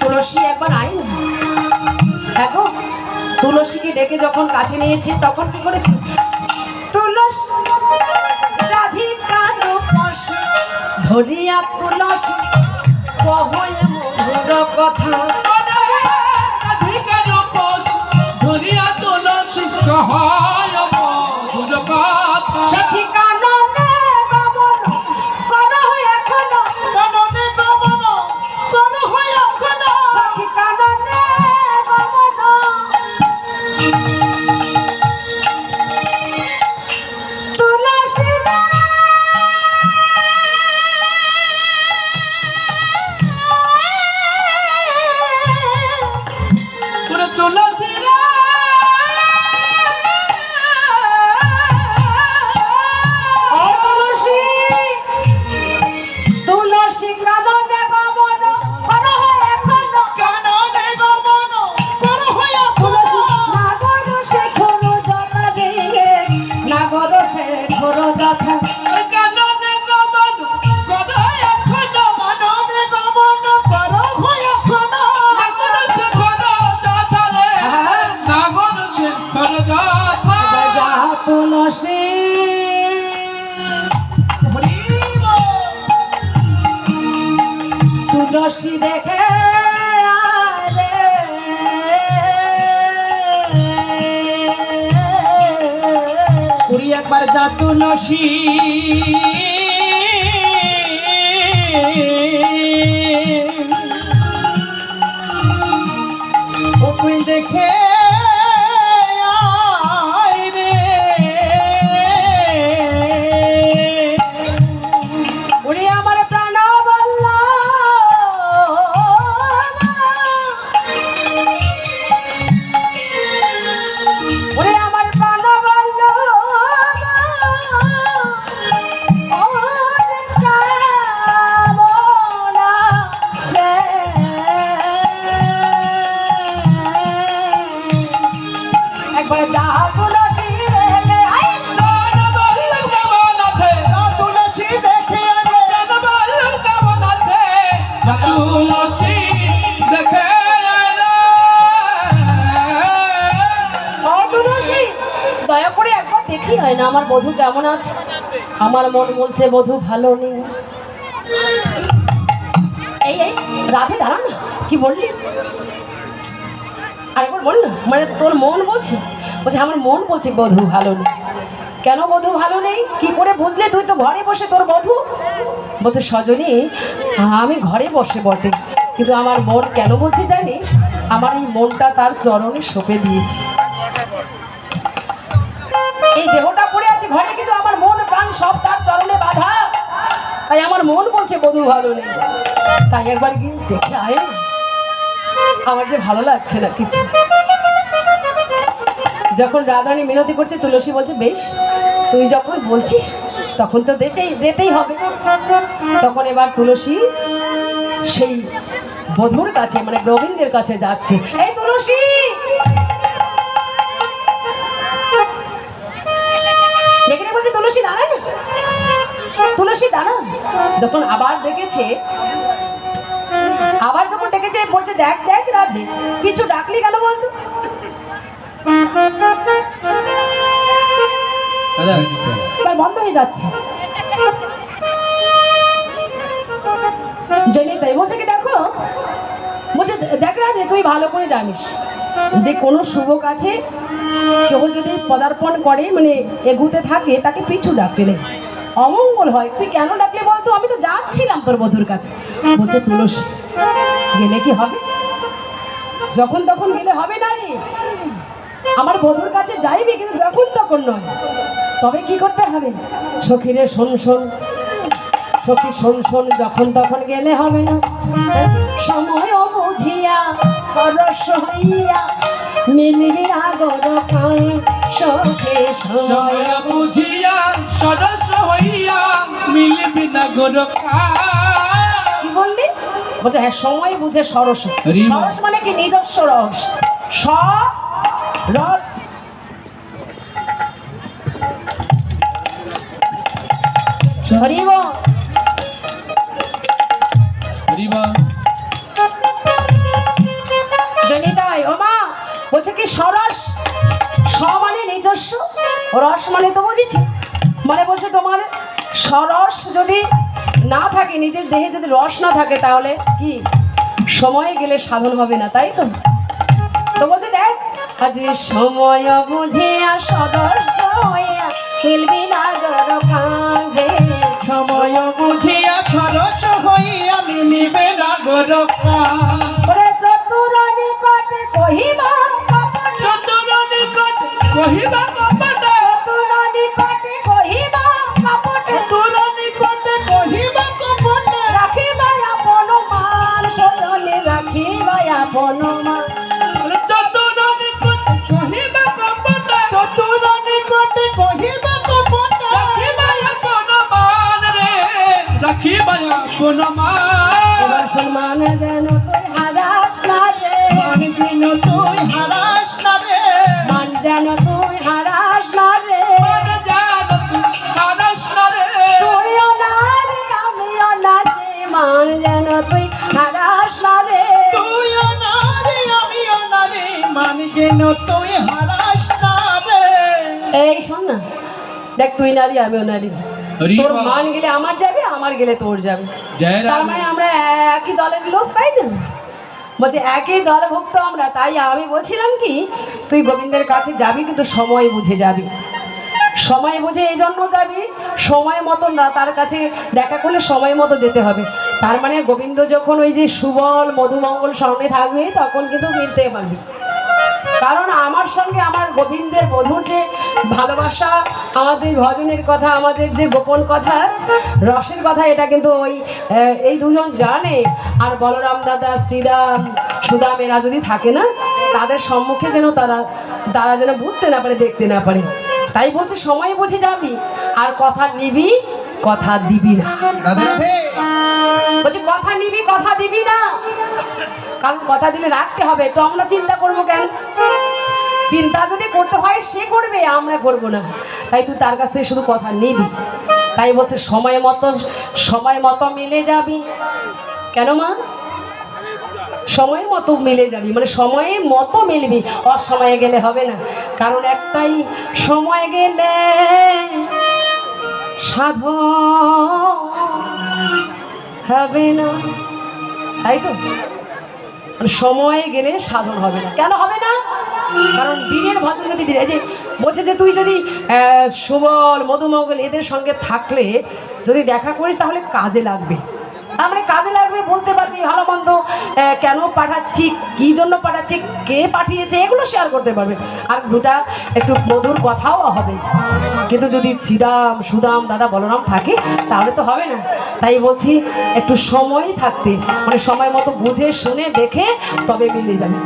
তুলসী একবার আয় না। দেখো তুলসীকে ডেকে যখন কাছে নিয়েছে তখন কি করেছে? তুলসী রাধিকা রূপসী ধরিয়া তুলসী কহয় মধুর কথা। রাধিকা রূপসী ধরিয়া তুলসী কহয় মধুর কথা। সখী কাননে গমন করো এখনো, কাননে গমন করো এখনো। সখী কাননে গমন তুলসী তুলসী তুলসী কাননে গমন করো এখনো, কাননে গমন করো তুলসী নাগর শেখর যথা গে, নাগর শেখর যথা। কাননে গমন করো এখনো। কাননে গমন করো এখনো। নাগর শেখর যথা রে। নাগর শেখর যথা। যা তুলসী তুলসী দেখে আরে পুরি একবার যা তুলসী তুই দেখে আয় রে। ওরে আমার প্রাণ বল্লা ওরে আমার প্রাণ বল্লা একবার যা তুলসী রে আই তুলসী দেখে কেমন আছে। তুলসী দেখে তুলসী দয়া করে একবার দেখি হয় না আমার বধূ কেমন আছে। আমার মন বলছে বধূ ভালো নেই। এই এই রাধে দাঁড়া না, কি বললি আরেকবার বল না। মানে তোর মন বলছে? বলছে আমার মন বলছে বধূ ভালো নেই। কেন বধূ ভালো নেই কি করে বুঝলে? তুই তো ঘরে বসে তোর বধূ। বলছে সজনী আমি ঘরে বসে বটে, কিন্তু আমার মন কেন বলছে জানিস? আমার এই মনটা তার চরণে সঁপে দিয়েছি। এই দেহটা পড়ে আছে ঘরে, কিন্তু আমার মন প্রাণ সব তার চরণে বাঁধা। তাই আমার মন বলছে বধূ ভালো নেই। তাই একবার গিয়ে দেখে আয় না, আমার যে ভালো লাগছে না কিছু। যখন রাধারানী মিনতি করছে তুলসী বলছে বেশ তুই যখন বলছিস তখন তো দেশে যেতেই হবে। তখন এবার তুলসী সেই বধূর কাছে মানে গোবিন্দের কাছে যাচ্ছে। এই তুলসী দেখে বলছে তুলসী দাঁড়া না, তুলসী দাঁড়া। যখন আবার ডেকেছে, আবার যখন ডেকেছে বলছে দেখ দেখ রাধে কিছু ডাকলি কেন বলতো? বন্ধ হয়ে যাচ্ছে জেনে তাই বলছে কি দেখো, বলছে দেখ রাধে তুই ভালো করে জানিস যে কোনো শুভ কাছে কেউ যদি পদার্পণ করে মানে এগুতে থাকে তাকে পিছু ডাকতে নেই, অমঙ্গল হয়। তুই কেন ডাকলে বলতো? আমি তো যাচ্ছিলাম তোর বধূর কাছে। বলছে তুলসী গেলে কি হবে? যখন তখন গেলে হবে না রে, আমার বধূর কাছে যাইবি কিন্তু যখন তখন নয়। তবে কি করতে হবে? সখীরে শোন শোন, সখী শোন শোন, যখন তখন গেলে হবে না। সময় বুঝিয়া খরস হইয়া মিলবি আগর খান সখী সময় বুঝিয়া সরস হইয়া মিলবি না গোর কি বললি? বলছে হ্যাঁ সময় বুঝে সরস। সরস মানে কি? নিজস্ব রস। রস হরিব রস মানে তো বুঝেছি, মানে বলছে তোমার সরস যদি না থাকে, নিজের দেহে যদি রস না থাকে, তাহলে কি সময় গেলে সাধন হবে না, তাই তো? তো বলছে দেখ, আজ সময় বুঝিয়া সদস্য হইয়া মিলবি না কাঁধে, সময় বুঝিয়া খরচ হইয়া মিলিবে না গোরক্ষা। ওরে চতুর নিকটে কহিবা কপট, চতুর নিকট কহিবা কপট, চতুর নিকটে কহিবা কপট, চতুর নিকট কহিবা কপট, রাখিবা আপন মান, সজনে রাখিবা আপন মান। চতুর নিকট কহিবা কপট, চতুর নিকট কহিবা কপট, রাখিবা আপন মান রে, রাখিবা আপন মান। এবার সম্মান যেন তুই হারাস না রে, মান যেন তুই হারাস না রে, মান যেন তুই হারাস না রে, মান যেন তুই হারাস না রে। তুইও না রে আমিও না রে, মান যেন তুই হারাস না রে। তুইও না রে আমিও না রে, মান যেন তুই হারাস না রে। এই শোন না, দেখ তুই নারী আমিও নারী, তোর মান গেলে আমার যাবে, আমার গেলে তোর যাবে, জয় তার রাম। মানে আমরা একই দলের লোক, তাই না? বলছে একই দলভুক্ত আমরা, তাই আমি বলছিলাম কি তুই গোবিন্দের কাছে যাবি, কিন্তু সময় বুঝে যাবি, সময় বুঝে এই জন্য যাবি, সময় মতো না, তার কাছে দেখা করলে সময় মতো যেতে হবে। তার মানে গোবিন্দ যখন ওই যে সুবল মধুমঙ্গল স্মরণে থাকবে, তখন কিন্তু মিলতে পারবি। কারণ আমার সঙ্গে আমার গোবিন্দের মধুর যে ভালোবাসা, আমাদের ভজনের কথা, আমাদের যে গোপন কথা, রসের কথা, এটা কিন্তু ওই এই দুজন জানে। আর বলরাম দাদা, শ্রীরাম, সুদাম এরা যদি থাকে না, তাদের সম্মুখে যেন তারা যেন বুঝতে না পারে, দেখতে না পারে। তাই বলছে সময় বুঝে যাবি, আর কথা নিবি, কথা দিবি না। রাধে রাধে। বলছে কথা নিবি, কথা দিবি না, কারণ কথা দিলে রাখতে হবে। তো আমরা চিন্তা করবো কেন? চিন্তা যদি করতে হয় সে করবে, আমরা করব না। তাই তুই তার কাছ থেকে শুধু কথা নিবি। তাই বলছে সময় মতো মিলে যাবি। কেন মা? সময় মতো মিলে যাবি, মানে সময়ে মতো মিলবি, অসময়ে গেলে হবে না। কারণ একটাই, সময় গেলে সাধন হবে না, তাই তো? সময় গেলে সাধন হবে না। কেন হবে না? কারণ দিনের ভজন যদি দিনে, এই যে বলছে যে তুই যদি সুবল মধুমঙ্গল এদের সঙ্গে থাকলে যদি দেখা করিস, তাহলে কাজে লাগবে। তার মানে কাজে লাগবে, বলতে পারবি ভালো মন্দ, কেন পাঠাচ্ছি, কী জন্য পাঠাচ্ছি, কে পাঠিয়েছে, এগুলো শেয়ার করতে পারবে। আর দুটা একটু মধুর কথাও হবে। কিন্তু যদি শ্রীরাম, সুদাম, দাদা, বলরাম থাকে, তাহলে তো হবে না। তাই বলছি একটু সময় থাকতে, মানে সময় মতো বুঝে শুনে দেখে তবে মিলে যাবে।